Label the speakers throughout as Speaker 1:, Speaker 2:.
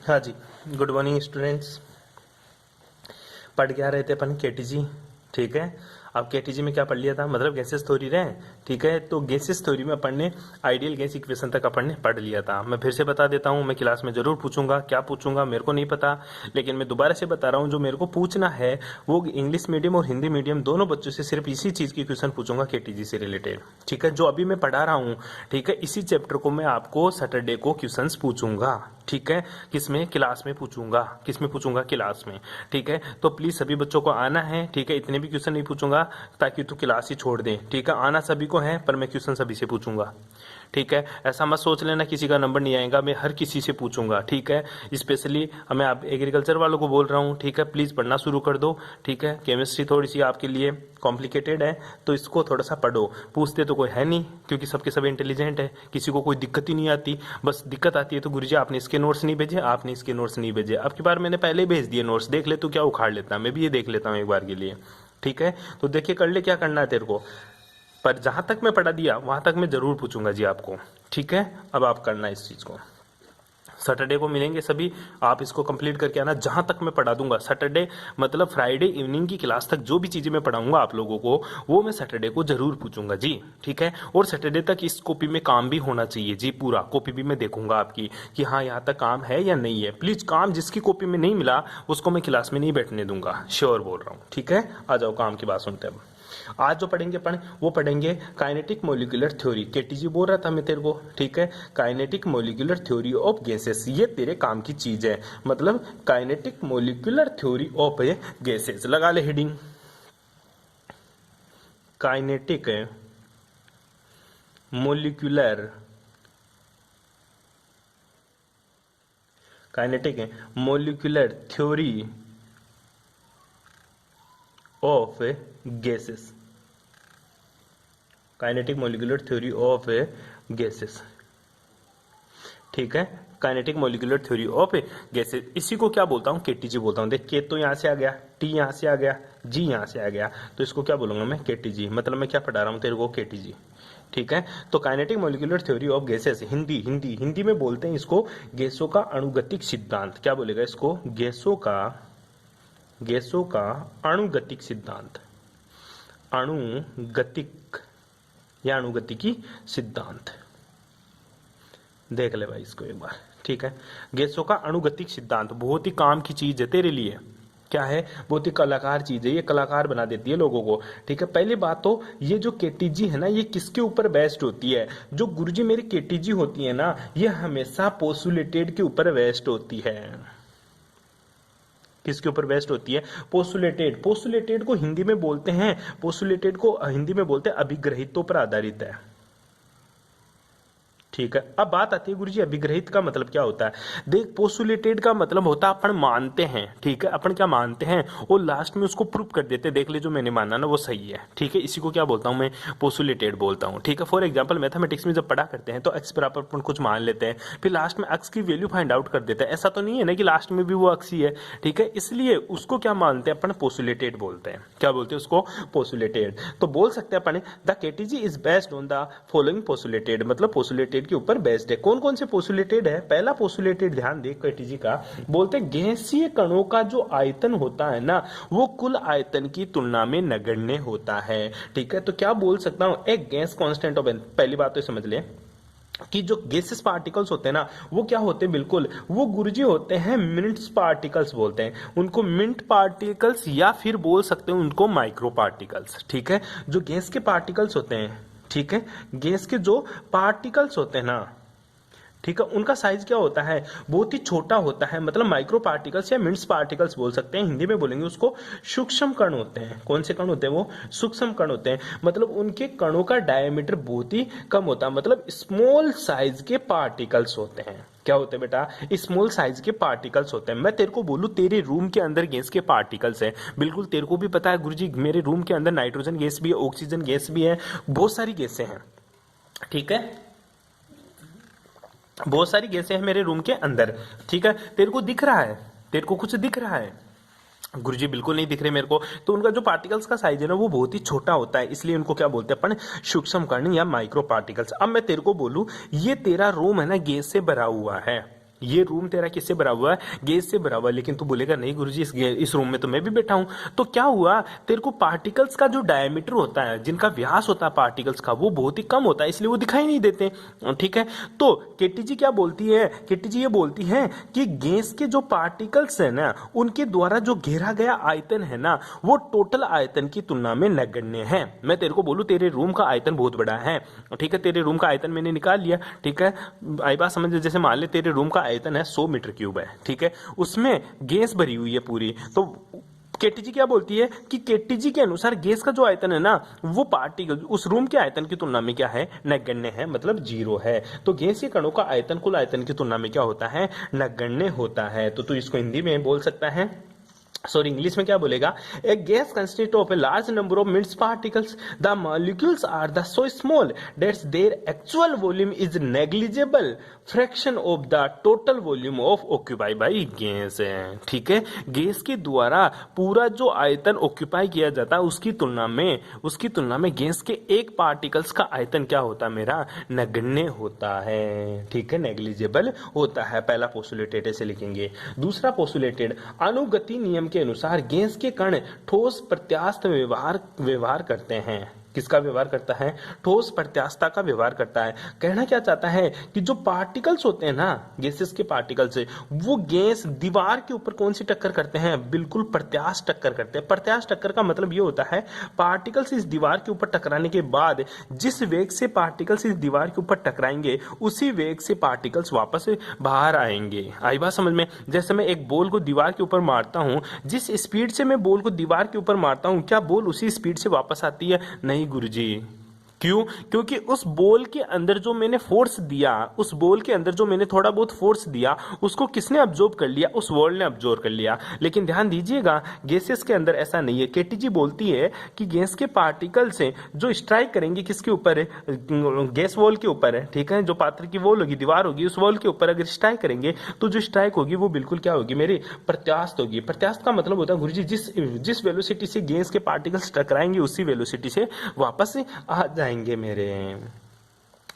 Speaker 1: हाँ जी, good morning students. पढ़ क्या रहे थे अपन केटीजी, ठीक है। अब केटीजी में क्या पढ़ लिया था, मतलब गैसेस थ्योरी रहे, ठीक है। तो गैसेस थ्योरी में अपन ने आइडियल गैस इक्वेशन तक अपन ने पढ़ लिया था। मैं फिर से बता देता हूँ, मैं क्लास में जरूर पूछूंगा, क्या पूछूंगा मेरे को नहीं पता, लेकिन मैं दोबारा से बता रहा हूँ, जो मेरे को पूछना है वो इंग्लिश मीडियम और हिंदी मीडियम दोनों बच्चों से सिर्फ इसी चीज की क्वेश्चन पूछूंगा केटीजी से रिलेटेड, ठीक है। जो अभी मैं पढ़ा रहा हूँ, ठीक है, इसी चैप्टर को मैं आपको सैटरडे को क्वेश्चन पूछूंगा, ठीक है। किसमें, क्लास में पूछूंगा, किसमें पूछूंगा, क्लास में, ठीक है। तो प्लीज सभी बच्चों को आना है, ठीक है। इतने भी क्वेश्चन नहीं पूछूंगा ताकि तू क्लास ही छोड़ दे, ठीक है। आना सभी को है, पर मैं क्वेश्चन सभी से पूछूंगा, ठीक है। ऐसा मत सोच लेना किसी का नंबर नहीं आएगा, मैं हर किसी से पूछूंगा, ठीक है। स्पेशली मैं आप एग्रीकल्चर वालों को बोल रहा हूँ, ठीक है। प्लीज पढ़ना शुरू कर दो, ठीक है। केमिस्ट्री थोड़ी सी आपके लिए कॉम्प्लिकेटेड है, तो इसको थोड़ा सा पढ़ो। पूछते तो कोई है नहीं, क्योंकि सबके सब इंटेलिजेंट है, किसी को कोई दिक्कत ही नहीं आती। बस दिक्कत आती है तो गुरुजी आपने इसके नोट्स नहीं भेजे, आपने इसके नोट्स नहीं भेजे। अब की बार मैंने पहले ही भेज दिए नोट्स, देख ले तो क्या उखाड़ लेता, मैं भी ये देख लेता हूँ एक बार के लिए, ठीक है। तो देखिए कर ले क्या करना है तेरे को, पर जहां तक मैं पढ़ा दिया वहां तक मैं जरूर पूछूंगा जी आपको, ठीक है। अब आप करना इस चीज को, सैटरडे को मिलेंगे सभी, आप इसको कंप्लीट करके आना। जहां तक मैं पढ़ा दूंगा सैटरडे, मतलब फ्राइडे इवनिंग की क्लास तक जो भी चीजें मैं पढ़ाऊंगा आप लोगों को, वो मैं सैटरडे को जरूर पूछूंगा जी, ठीक है। और सैटरडे तक इस कॉपी में काम भी होना चाहिए जी, पूरा कॉपी भी मैं देखूंगा आपकी कि हाँ यहाँ तक काम है या नहीं है। प्लीज काम जिसकी कॉपी में नहीं मिला उसको मैं क्लास में नहीं बैठने दूंगा, श्योर बोल रहा हूँ, ठीक है। आ जाओ काम की बात सुनते हैं। आज जो पढ़ेंगे अपन वो पढ़ेंगे काइनेटिक मॉलिक्यूलर थ्योरी। केटीजी बोल रहा था मैं तेरे को, ठीक है। Kinetic molecular theory of gases, ये तेरे काम की चीज है, मतलब kinetic molecular theory of gases. लगा ले heading, kinetic molecular, kinetic molecular theory of gases, kinetic molecular theory of gases, ठीक है। Kinetic molecular theory of gases, इसी को क्या बोलता हूं, केटीजी बोलता हूं। देख के तो यहां से आ गया, टी यहां से आ गया, जी यहां से आ गया, तो इसको क्या बोलूंगा मैं, केटीजी। मतलब मैं क्या पढ़ा रहा हूं तेरे को, केटीजी, ठीक है। तो kinetic molecular theory of gases, Hindi Hindi Hindi में बोलते हैं इसको गैसों का अणुगतिक सिद्धांत। क्या बोलेगा इसको, गैसों का अणुगतिक सिद्धांत, अणुगतिक या अणुगतिकी सिद्धांत। देख ले भाई इसको एक बार, ठीक है। गैसों का अणुगतिक सिद्धांत बहुत ही काम की चीज है तेरे लिए, क्या है, बहुत ही कलाकार चीज है, ये कलाकार बना देती है लोगों को, ठीक है। पहली बात तो ये जो केटीजी है ना, ये किसके ऊपर बेस्ड होती है, जो गुरुजी मेरी केटीजी होती है ना, ये हमेशा पोस्टुलेटेड के ऊपर बेस्ड होती है। किसके ऊपर बेस्ड होती है, पोस्टुलेटेड। पोस्टुलेटेड को हिंदी में बोलते हैं, पोस्टुलेटेड को हिंदी में बोलते हैं अभिग्रहितों पर आधारित है, ठीक है। अब बात आती है गुरुजी अभिग्रहित का मतलब क्या होता है। देख, पोस्टुलेटेड का मतलब होता है अपन मानते हैं, ठीक है। अपन क्या मानते हैं और लास्ट में उसको प्रूव कर देते हैं, देख ले जो मैंने माना ना वो सही है, ठीक है। इसी को क्या बोलता हूं मैं, पोस्टुलेटेड बोलता हूं, ठीक है। फॉर एग्जांपल मैथमेटिक्स में जब पढ़ा करते हैं तो एक्स बराबर अपन कुछ मान लेते हैं, फिर लास्ट में एक्स की वैल्यू फाइंड आउट कर देते हैं। ऐसा तो नहीं है ना कि लास्ट में भी वो एक्स ही है, ठीक है। इसलिए उसको क्या मानते हैं अपन, पोस्टुलेटेड बोलते हैं। क्या बोलते हैं उसको, पोस्टुलेटेड। तो बोल सकते हैं upon the KTG is based on the following postulated, मतलब पोस्टुलेटेड के ऊपर बेस्ड है। कौन कौन से पोस्टुलेटेड है, पहला पोस्टुलेटेड ध्यान दे केटीजी का, बोलते हैं गैसीय कणों का जो आयतन होता है ना, वो कुल आयतन की तुलना में नगण्य होता है, ठीक है। तो क्या बोल सकता हूं, एक गैस कांस्टेंट ऑफ, पहली बात तो समझ ले कि जो गैसेस पार्टिकल्स होते हैं ना, वो क्या होते हैं, बिल्कुल वो गुरुजी होते हैं मिंट्स पार्टिकल्स बोलते हैं उनको, मिंट पार्टिकल्स, या फिर बोल सकते हैं उनको माइक्रो पार्टिकल्स, ठीक है। जो गैस के पार्टिकल्स होते हैं, ठीक है, गैस के जो पार्टिकल्स होते हैं ना, ठीक है, उनका साइज क्या होता है, बहुत ही छोटा होता है, मतलब माइक्रो पार्टिकल्स या मिंट्स पार्टिकल्स बोल सकते हैं। हिंदी में बोलेंगे उसको सूक्ष्म कण होते हैं। कौन से कण होते हैं, वो सूक्ष्म कण होते हैं, मतलब उनके कणों का डायमीटर बहुत ही कम होता है, मतलब स्मॉल साइज के पार्टिकल्स होते हैं। क्या होते हैं बेटा, स्मॉल साइज के पार्टिकल्स होते हैं। मैं तेरे को बोलूं तेरे रूम के अंदर गैस के पार्टिकल्स हैं, बिल्कुल तेरे को भी पता है गुरुजी मेरे रूम के अंदर नाइट्रोजन गैस भी है, ऑक्सीजन गैस भी है, बहुत सारी गैसें हैं, ठीक है, बहुत सारी गैसें हैं मेरे रूम के अंदर, ठीक है। तेरे को दिख रहा है, तेरे को कुछ दिख रहा है, गुरुजी बिल्कुल नहीं दिख रहे मेरे को। तो उनका जो पार्टिकल्स का साइज है ना वो बहुत ही छोटा होता है, इसलिए उनको क्या बोलते हैं अपन, सूक्ष्म कण या माइक्रो पार्टिकल्स। अब मैं तेरे को बोलूं ये तेरा रूम है ना गैस से भरा हुआ है, ये रूम तेरा किससे भरा हुआ है? गैस से भरा हुआ है। लेकिन तू बोलेगा नहीं गुरुजी, इस रूम में तो मैं भी बैठा हूं। तो क्या हुआ, तेरे को पार्टिकल्स का जो डायमीटर होता है, जिनका व्यास होता है पार्टिकल्स का, वो बहुत ही कम होता है, इसलिए वो दिखाई नहीं देते। ठीक है, तो केटीजी क्या बोलती है? केटीजी ये बोलती है कि गैस के जो पार्टिकल्स है ना, उनके द्वारा जो घेरा गया आयतन है ना, वो टोटल आयतन की तुलना में नगण्य है। मैं तेरे को बोलूं, तेरे रूम का आयतन बहुत बड़ा है, ठीक है, तेरे रूम का आयतन मैंने निकाल लिया, ठीक है, आई बात समझ। जैसे मान ले तेरे रूम का आयतन है 100 मीटर क्यूब है, ठीक है, उसमें गैस भरी हुई है पूरी। तो केटीजी क्या बोलती है कि केटीजी के अनुसार गैस का जो आयतन है ना, वो पार्टिकल उस रूम के आयतन की तुलना में क्या है? नगण्य है, मतलब जीरो है। तो गैस के कणों का आयतन कुल आयतन की तुलना में क्या होता है? नगण्य होता है। तो तू इसको हिंदी में बोल सकता है, सॉरी इंग्लिश में क्या बोलेगा? A gas consist of a large number of mixed particles, the molecules are the so small that their actual volume is negligible fraction of the total volume of occupy by gas है। ठीक है, gas के द्वारा पूरा जो आयतन occupy किया जाता है उसकी तुलना में गैस के एक पार्टिकल्स का आयतन क्या होता है मेरा? नगण्य होता है। ठीक है, नेग्लिजिबल होता है। पहला पोस्टुलेटेड ऐसे लिखेंगे। दूसरा पोस्टुलेटेड, अनुगति नियम के अनुसार गैस के कण ठोस प्रत्यास्थ व्यवहार करते हैं। किसका व्यवहार करता है? ठोस प्रत्यास्थता का व्यवहार करता है। कहना क्या चाहता है कि जो पार्टिकल्स होते हैं ना, गैसेस के पार्टिकल्स, वो गैस दीवार के ऊपर कौन सी टक्कर करते हैं? बिल्कुल प्रत्यास्थ टक्कर करते हैं। प्रत्यास्थ टक्कर का मतलब ये होता है, पार्टिकल्स इस दीवार के ऊपर टकराने के बाद जिस वेग से पार्टिकल्स इस दीवार के ऊपर टकराएंगे, उसी वेग से पार्टिकल्स वापस बाहर आएंगे। आई बात समझ में? जैसे मैं एक बॉल को दीवार के ऊपर मारता हूं, जिस स्पीड से मैं बॉल को दीवार के ऊपर मारता हूं, क्या बॉल उसी स्पीड से वापस आती है? नहीं गुरुजी। क्यों? क्योंकि उस बॉल के अंदर जो मैंने फोर्स दिया, उस बॉल के अंदर जो मैंने थोड़ा बहुत फोर्स दिया, उसको किसने अब्जॉर्ब कर लिया? उस बॉल ने अब्जॉर्ब कर लिया। लेकिन ध्यान दीजिएगा, गैसेस के अंदर ऐसा नहीं है। केटीजी बोलती है कि गैस के पार्टिकल्स हैं जो स्ट्राइक करेंगे किसके ऊपर है? गैस वॉल के ऊपर है। ठीक है, जो पात्र की वॉल होगी, दीवार होगी, उस वॉल के ऊपर अगर स्ट्राइक करेंगे तो जो स्ट्राइक होगी वो बिल्कुल क्या होगी मेरी? प्रत्यास्थ होगी। प्रत्यास्थ का मतलब होता है गुरुजी, जिस वेलोसिटी से गैस के पार्टिकल्स टकराएंगे उसी वेलोसिटी से वापस आ जाएंगे मेरे।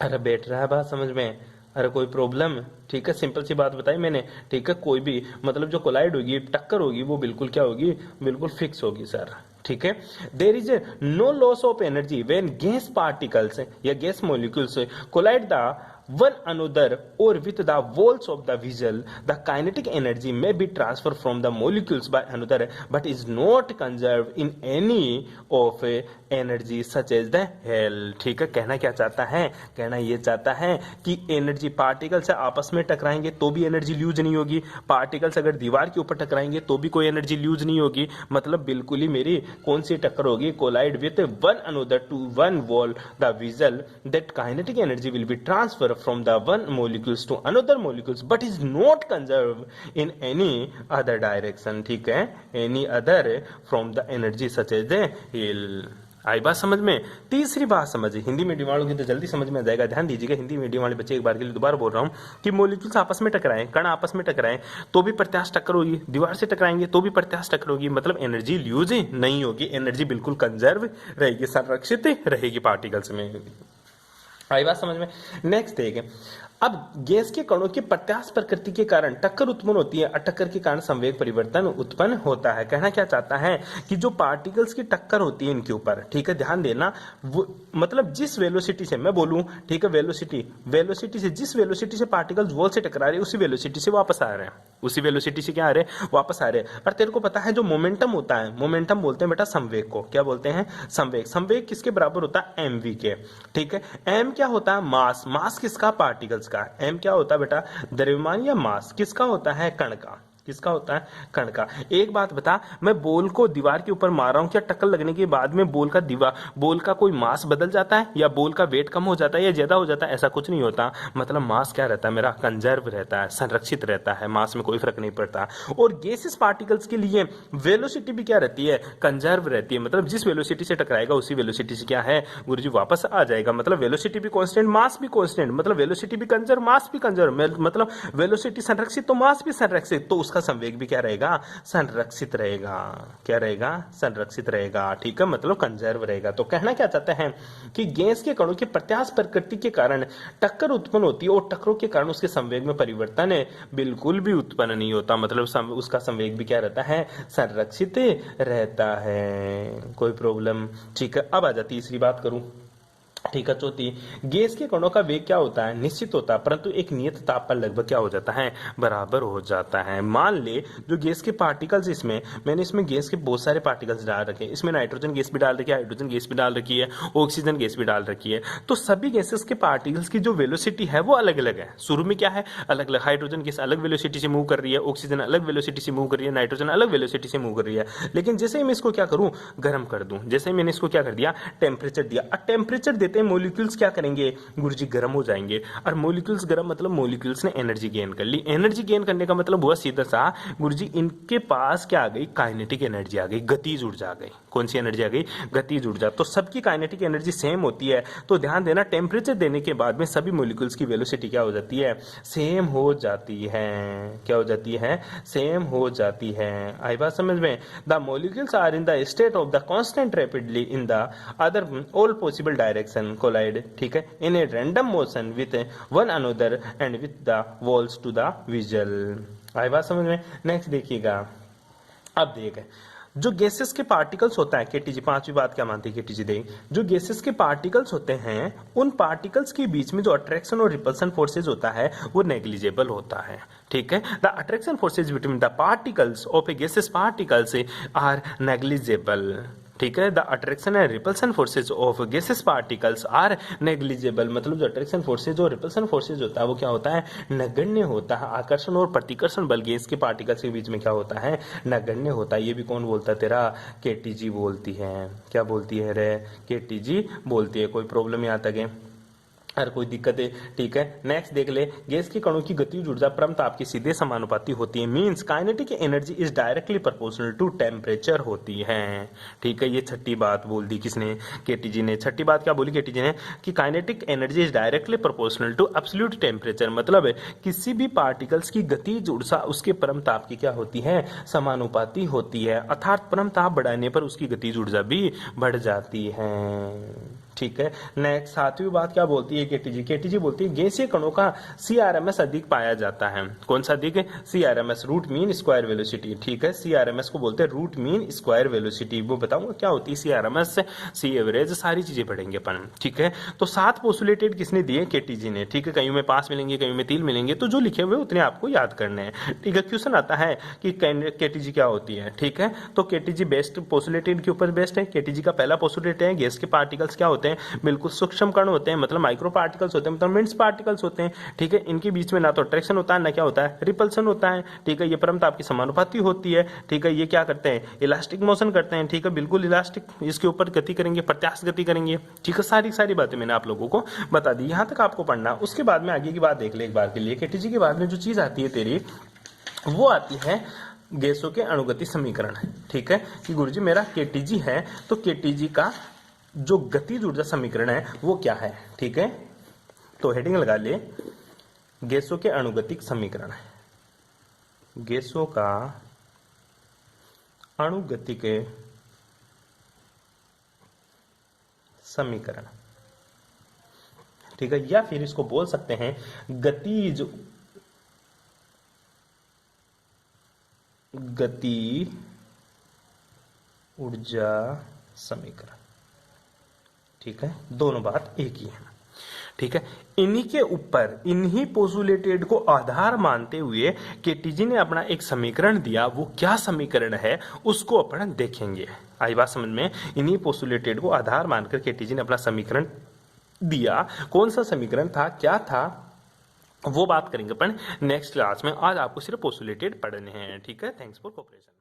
Speaker 1: अरे बैठ रहा है बात समझ में? अरे कोई प्रॉब्लम? ठीक है, सिंपल सी बात बताई मैंने। ठीक है, कोई भी मतलब जो कोलाइड होगी, टक्कर होगी, वो बिल्कुल क्या होगी? बिल्कुल फिक्स होगी सर। ठीक है, there is no loss of energy when gas particles या gas molecules collide the one another or with the walls of the vessel. The kinetic energy may be transferred from the molecules by another but is not conserved in any of energy such as the hell. ठीक है, कहना क्या चाहता है? कहना ये चाहता है कि एनर्जी पार्टिकल से आपस में टकराएंगे तो भी एनर्जी ल्यूज नहीं होगी, पार्टिकल्स अगर दीवार के ऊपर टकराएंगे तो भी कोई एनर्जी ल्यूज नहीं होगी। मतलब बिल्कुल ही मेरी कौन सी टक्कर होगी? Collide with one another to one wall the vessel, that kinetic energy will be transfer from the one molecules to another molecules but is not conserved in any other direction. ठीक है, any other from the energy such as the hill. आई बात समझ में? तीसरी बात समझिए, Hindi medium वालों की तो जल्दी समझ में आ जाएगा। ध्यान दीजिएगा, हिंदी मीडियम वाले बच्चे एक बार के लिए दोबारा बोल रहा हूं कि मॉलिक्यूल्स आपस में टकराएं, कण आपस में टकराएं तो भी प्रत्यास्थ टक्कर होगी, दीवार से टकराएंगे तो भी प्रत्यास्थ टक्कर होगी। मतलब एनर्जी ल्यूज नहीं होगी, एनर्जी बिल्कुल कंजर्व रहेगी, संरक्षित रहेगी पार्टिकल्स में। आई बात समझ में? नेक्स्ट देखें, अब गैस के कणों की प्रत्यास्थ प्रकृति के कारण टक्कर उत्पन्न होती है और टक्कर के कारण संवेग परिवर्तन उत्पन्न होता है। कहना क्या चाहता है कि जो पार्टिकल्स की टक्कर होती है इनके ऊपर, ठीक है, ध्यान देना, वो मतलब जिस वेलोसिटी से मैं बोलूं, ठीक है, वेलोसिटी से जिस वेलोसिटी से पार्टिकल्स वॉल से टकरा रहे हैं उसी वेलोसिटी से वापस आ रहे हैं, उसी वेलोसिटी से क्या आ रहे हैं? वापस आ रहे हैं। और तेरे को पता है जो मोमेंटम होता है, मोमेंटम बोलते हैं बेटा संवेग को। क्या बोलते हैं? संवेग। संवेग किसके बराबर होता है? mv के। ठीक है, m क्या होता है? मास। मास किसका? पार्टिकल्स का। m क्या होता है बेटा? द्रव्यमान या मास। किसका होता है? कण का। किसका होता है? कण का। एक बात बता, मैं बॉल को दीवार के ऊपर मार रहा हूं, क्या टक्कर लगने के बाद में बॉल का कोई मास बदल जाता है या बॉल का वेट कम हो जाता है या ज्यादा हो जाता है? ऐसा कुछ नहीं होता। मतलब मास क्या रहता है मेरा? कंजर्व रहता है, संरक्षित रहता है, मास में कोई फर्क नहीं पड़ता। और गैसेस पार्टिकल्स के लिए वेलोसिटी भी क्या रहती है? कंजर्व रहती है। मतलब जिस वेलोसिटी से टकराएगा उसी वेलोसिटी से क्या है गुरुजी? वापस आ जाएगा। मतलब वेलोसिटी भी कांस्टेंट, मास भी कांस्टेंट। मतलब वेलोसिटी भी कंजर्व, मास भी कंजर्व। मतलब वेलोसिटी संरक्षित तो मास भी संरक्षित, तो उसका उसका संवेग भी क्या रहेगा, संरक्षित रहेगा। क्या रहेगा, संरक्षित रहेगा, ठीक है, मतलब कंजर्व रहेगा। तो कहना क्या चाहते हैं कि गैस के कणों की प्रत्यास्थ प्रकृति के कारण टक्कर उत्पन्न होती है और टक्करों के कारण उसके संवेग में परिवर्तन बिल्कुल भी उत्पन्न नहीं होता, मतलब उसका संवेग भी क्या रहता है, संरक्षित रहता है, कोई प्रॉब्लम। ठीक है, अब आ जाती तीसरी बात करूं, ठीक है, चौथी, गैस के कणों का वेग क्या होता है, निश्चित होता है, परंतु एक नियत ताप पर लगभग क्या हो जाता है, बराबर हो जाता है। मान ले जो गैस के पार्टिकल्स, इसमें मैंने इसमें गैस के बहुत सारे पार्टिकल्स डाल रखे हैं, इसमें नाइट्रोजन गैस भी डाल रखी है, हाइड्रोजन गैस भी डाल रखी है, ऑक्सीजन गैस भी डाल रखी है। तो सभी गैसेस के पार्टिकल्स की जो वेलोसिटी है वो अलग अलग है। शुरू में क्या है, अलग अलग, हाइड्रोजन गैस अलग वेलोसिटी से मूव कर रही है, ऑक्सीजन अलग वेलोसिटी से मूव कर रही है, नाइट्रोजन अलग वेलोसिटी से मूव कर रही है। लेकिन जैसे ही मैं इसको क्या करूं, गर्म कर दूं, जैसे ही मैंने इसको क्या कर दिया, टेम्परेचर दिया, और टेम्परेचर देते हैं मॉलिक्यूल्स क्या करेंगे गुरुजी, गर्म हो जाएंगे। और मॉलिक्यूल्स गर्म मतलब मॉलिक्यूल्स ने एनर्जी गेन कर ली। एनर्जी गेन करने का मतलब हुआ सीधा सा गुरुजी, इनके पास क्या आ गई, काइनेटिक एनर्जी आ गई, गतिज ऊर्जा आ गई। कौन सी एनर्जी आ गई, गतिज ऊर्जा। तो सबकी काइनेटिक एनर्जी सेम होती है। तो ध्यान देना, टेम्परेचर देने के बाद में सभी मॉलिक्यूल्स की वेलोसिटी क्या हो जाती है, सेम हो जाती है। क्या हो जाती है, सेम हो जाती है। आई बात समझ में। The molecules are in the state of the constant rapidly in the other all possible direction collide, ठीक है, in a random motion with one another and with the walls to the vessel. आई बात समझ में। Next देखिएगा, अब देख, जो गैसेस के पार्टिकल्स होता है, केटीजी पांचवी बात क्या मानती है केटीजी दे, जो गैसेस के पार्टिकल्स होते हैं उन पार्टिकल्स के बीच में जो अट्रैक्शन और रिपल्सन फोर्सेज होता है वो नेग्लिजिबल होता है। ठीक है, the attraction forces between the particles of a gases particles are negligible. ठीक है, the attraction and repulsion forces of gases particles are negligible, मतलब जो अट्रैक्शन फोर्सेज और रिपल्सन फोर्सेज होता है वो क्या होता है, नगण्य होता है। आकर्षण और प्रतिकर्षण बल गैस के पार्टिकल्स के बीच में क्या होता है, नगण्य होता है। ये भी कौन बोलता है, तेरा केटीजी बोलती है। क्या बोलती है रे, केटीजी बोलती है। कोई प्रॉब्लम यहाँ तक है, हर कोई दिक्कत है। ठीक है, नेक्स्ट देख ले, गैस के कणों की गतिज ऊर्जा परम ताप के सीधे समानुपाती होती है। Means kinetic energy is directly proportional to temperature होती है। ठीक है, ये छठी बात बोल दी किसने, केटीजी ने। छठी बात क्या बोली केटीजी ने, कि kinetic energy is directly proportional to absolute temperature, मतलब किसी भी पार्टिकल्स की गतिज ऊर्जा उसके परम ताप की क्या होती है, समानुपाती होती है। अर्थात परम ताप बढ़ाने पर उसकी गतिज ऊर्जा भी बढ़ जाती है। ठीक है, नेक्स्ट सातवीं बात क्या बोलती है केटीजी, केटीजी बोलती है गैसीय कणों का सीआरएमएस अधिक पाया जाता है। कौन सा अधिक है, सीआरएमएस, रूट मीन स्क्वायर वेलोसिटी। ठीक है, सीआरएमएस को बोलते हैं रूट मीन स्क्वायर वेलोसिटी। वो बताऊंगा क्या होती है सीआरएमएस, सी एवरेज, सारी चीजें पढ़ेंगे अपन। ठीक है, तो 7 पोस्टुलेटेड किसने दिए, केटीजी ने। ठीक है, कहीं में 5 मिलेंगे, कहीं में 3 मिलेंगे, तो जो लिखे हुए उतने आपको याद करने हैं। ठीक है, क्वेश्चन आता है कि केटीजी क्या होती है। ठीक है, तो केटीजी बेस्ट पोस्टुलेटेड के ऊपर बेस्ट है। केटीजी का पहला पोस्टुलेट है गैस के पार्टिकल्स क्या होते हैं, बिल्कुल सूक्ष्म कण होते हैं, मतलब माइक्रो पार्टिकल्स होते हैं, मतलब मिनट्स पार्टिकल्स होते हैं। ठीक है, इनके बीच में ना तो अट्रैक्शन होता है ना क्या होता है, रिपल्सन होता है। ठीक है, ये परम ताप की समानुपाती होती है। ठीक है, ये क्या करते हैं, इलास्टिक मोशन करते हैं। ठीक है, बिल्कुल इलास्टिक, इसके ऊपर गति करेंगे, प्रत्यास्थ गति करेंगे। ठीक है, सारी बातें मैंने आप लोगों को बता दी, यहां तक आपको पढ़ना। उसके बाद में आगे की बात देख ले एक बार के लिए। केटीजी के बाद में जो चीज आती है तेरी, वो आती है गैसों के अणुगति समीकरण। ठीक है, कि गुरुजी मेरा केटीजी है, तो केटीजी का जो गतिज ऊर्जा समीकरण है वो क्या है। ठीक है, तो हेडिंग लगा ले, गैसों के अणुगतिक समीकरण है, गैसों का अणुगतिक समीकरण। ठीक है, या फिर इसको बोल सकते हैं गति ऊर्जा समीकरण। ठीक है, दोनों बात एक ही है। ठीक है, इन्हीं के ऊपर, इन्हीं पोस्टुलेटेड को आधार मानते हुए केटीजी ने अपना एक समीकरण दिया। वो क्या समीकरण है उसको अपन देखेंगे। आई बात समझ में। इन्हीं पोस्टुलेटेड को आधार मानकर केटीजी ने अपना समीकरण दिया। कौन सा समीकरण था, क्या था, वो बात करेंगे अपन नेक्स्ट क्लास में। आज आपको सिर्फ पोस्टुलेटेड पढ़ने हैं। ठीक है, थैंक्स फॉर कोऑपरेशन।